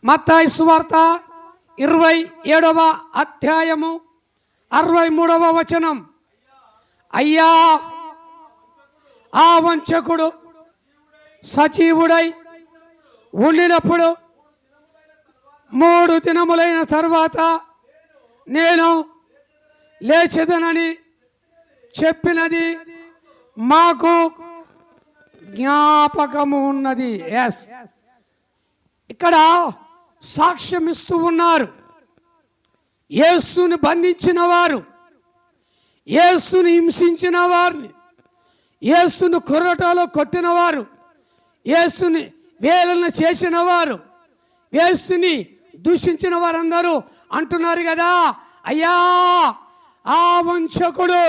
మత్తయి సువార్త 27వ అధ్యాయము 63వ వచనం. అయ్యా, ఆ వంచకుడు సజీవుడై ఉండినప్పుడు 3 దినములైన తర్వాత నేను లేచెదనని చెప్పినది మాకు జ్ఞాపకము ఉన్నది. ఎస్, ఇక్కడ సాక్ష్యం ఇస్తూ ఉన్నారు. యేసుని బంధించిన వారు, యేసుని హింసించిన వారిని, యేసుని కొరటాలో కొట్టిన వారు, యేసుని వేలన చేసిన వారు, యేసుని దూషించిన వారందరూ అంటున్నారు కదా, అయ్యా ఆ వంచకుడు,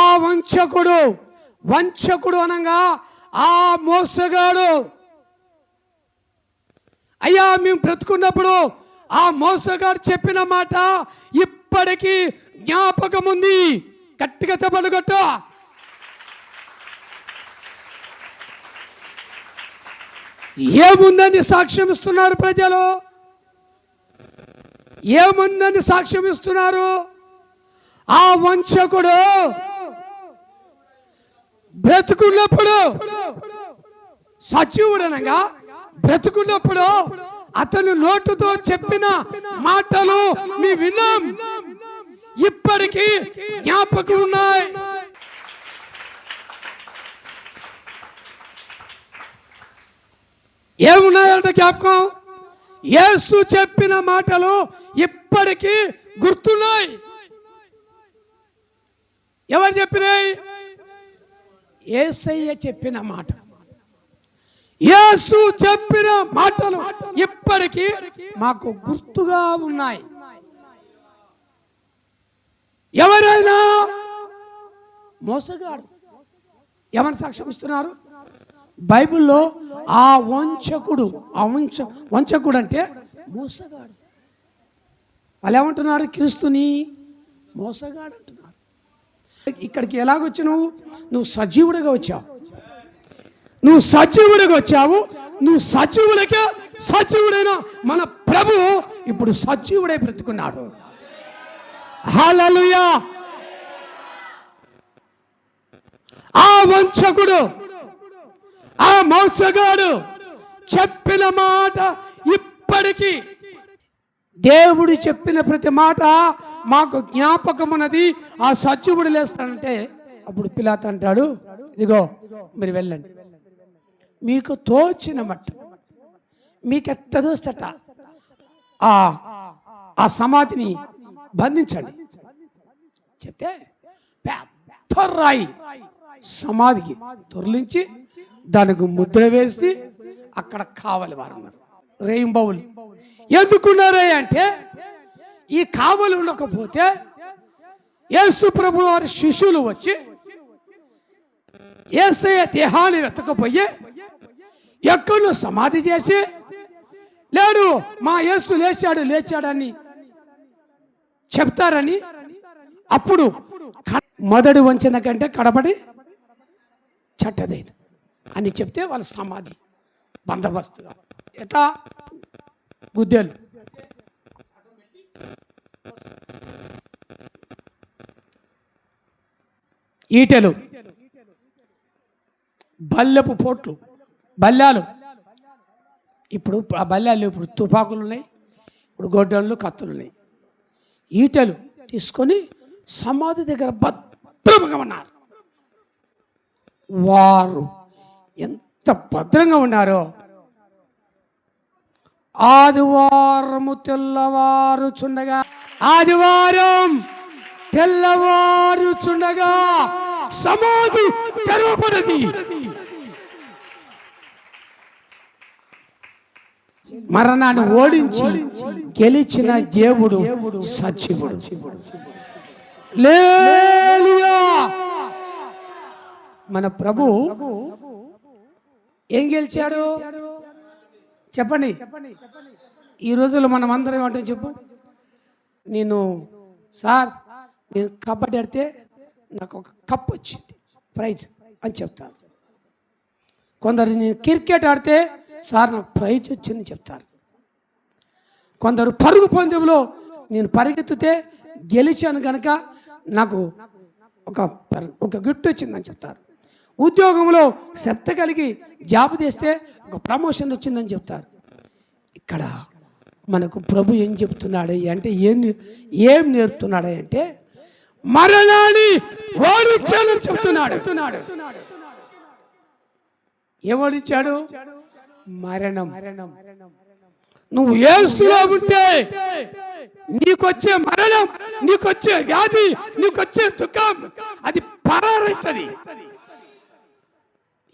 ఆ వంచకుడు, వంచకుడు అనగా ఆ మోసగాడు. అయ్యా, మేము బ్రతుకున్నప్పుడు ఆ మోసగాడు చెప్పిన మాట ఇప్పటికీ జ్ఞాపకం ఉంది. గట్టిగా చెప్పలు కొట్టు. ఏముందని సాక్ష్యం ఇస్తున్నారు ప్రజలు? ఏముందని సాక్ష్యం ఇస్తున్నారు? ఆ వంచకుడు బ్రతుకున్నప్పుడు, సజీవుడనగా బ్రతుకున్నప్పుడు అతను నోటుతో చెప్పిన మాటలు మీ విన్నాం, ఇప్పటికీ జ్ఞాపకం ఉన్నాయి. ఏమున్నాయంటే జ్ఞాపకం? యేసు చెప్పిన మాటలు ఇప్పటికీ గుర్తున్నాయి. ఎవరు చెప్పినాయి? యేసయ్య చెప్పిన మాట. యేసు చెప్పిన మాటలు ఇప్పటికీ మాకు గుర్తుగా ఉన్నాయి. ఎవరైనా మోసగాడు ఎవరిని సాక్ష్యం ఇస్తున్నారు? బైబిల్లో ఆ వంచకుడు, వంచకుడు అంటే మోసగాడు. వాళ్ళు ఏమంటున్నారు? క్రీస్తుని మోసగాడు అంటున్నారు. ఇక్కడికి ఎలాగొచ్చినావు? నువ్వు సజీవుడిగా వచ్చావు, నువ్వు సజీవుడిగా వచ్చావు. నువ్వు సజీవుడిగా, సజీవుడైన మన ప్రభు ఇప్పుడు సజీవుడై బ్రతుకున్నాడు. హల్లెలూయా. ఆ వంచకుడు, ఆ మోసగాడు చెప్పిన మాట ఇప్పటికీ, దేవుడు చెప్పిన ప్రతి మాట మాకు జ్ఞాపకం ఉన్నది. ఆ సజీవుడు లేస్తానంటే అప్పుడు పిలాతు అంటాడు, ఇదిగో మీరు వెళ్ళండి, మీకు తోచిన మట్టు, మీకు ఎట్ట దోస్తట ఆ సమాధిని బంధించండి చెప్తే పెద్ద రాయి సమాధికి తొరలించి దానికి ముద్ర వేసి అక్కడ కావలి వారు ఉన్నారు. రెయిన్బౌలు ఎందుకున్నారే అంటే, ఈ కావలి ఉండకపోతే యేసు ప్రభు వారి శిష్యులు వచ్చి యేసయ్య దేహాన్ని వెతకపోయి ఎక్కడో సమాధి చేసి, లేడు మా యేసు లేచాడు లేచాడని చెప్తారని, అప్పుడు మొదటి వంచన కంటే కడబడి చట్టదేది అని చెప్తే వాళ్ళ సమాధి బందోబస్తుగా ఎట్లా గుద్దెలు, ఈటెలు, బల్లెపు పోట్లు, బల్లాలు. ఇప్పుడు ఆ బల్లాలు ఇప్పుడు తుపాకులు ఉన్నాయి, ఇప్పుడు గొడ్డళ్ళు, కత్తులు ఉన్నాయి. ఈటెలు తీసుకొని సమాధి దగ్గర భద్రంగా ఉన్నారు. వారు ఎంత భద్రంగా ఉన్నారో, ఆదివారం తెల్లవారుచుండగా సమాధి తెరవబడది. మరణాన్ని ఓడించి గెలిచిన దేవుడు సజీవుడు. హల్లెలూయా. మన ప్రభు ఏం గెలిచాడు చెప్పండి? ఈ రోజుల్లో మనం అందరం ఏమంటే చెప్పు, నేను కబడ్డీ ఆడితే నాకు ఒక కప్ వచ్చింది ప్రైజ్ అని చెప్తాను. కొందరు నేను క్రికెట్ ఆడితే సార్ నాకు ప్రైజ్ వచ్చిందని చెప్తారు. కొందరు పరుగు పందెంలో నేను పరిగెత్తితే గెలిచాను కనుక నాకు ఒక గిఫ్ట్ వచ్చిందని చెప్తారు. ఉద్యోగంలో శ్రద్ధ కలిగి జాబ్ చేస్తే ఒక ప్రమోషన్ వచ్చిందని చెప్తారు. ఇక్కడ మనకు ప్రభు ఏం చెప్తున్నాడు అంటే ఏం నేర్పుతున్నాడు అంటే మరణాన్ని ఓడించాలని చెప్తున్నాడు. ఏం ఓడించాడు? మరణం. నువ్వు యేసులో ఉంటే నీకొచ్చే మరణం, నీకొచ్చే వ్యాధి, నీకొచ్చే దుఃఖం అది పరారైతుంది.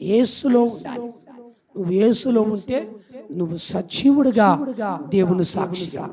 యేసులో ఉండాలి. నువ్వు యేసులో ఉంటే నువ్వు సజీవుడిగా దేవుని సాక్షిగా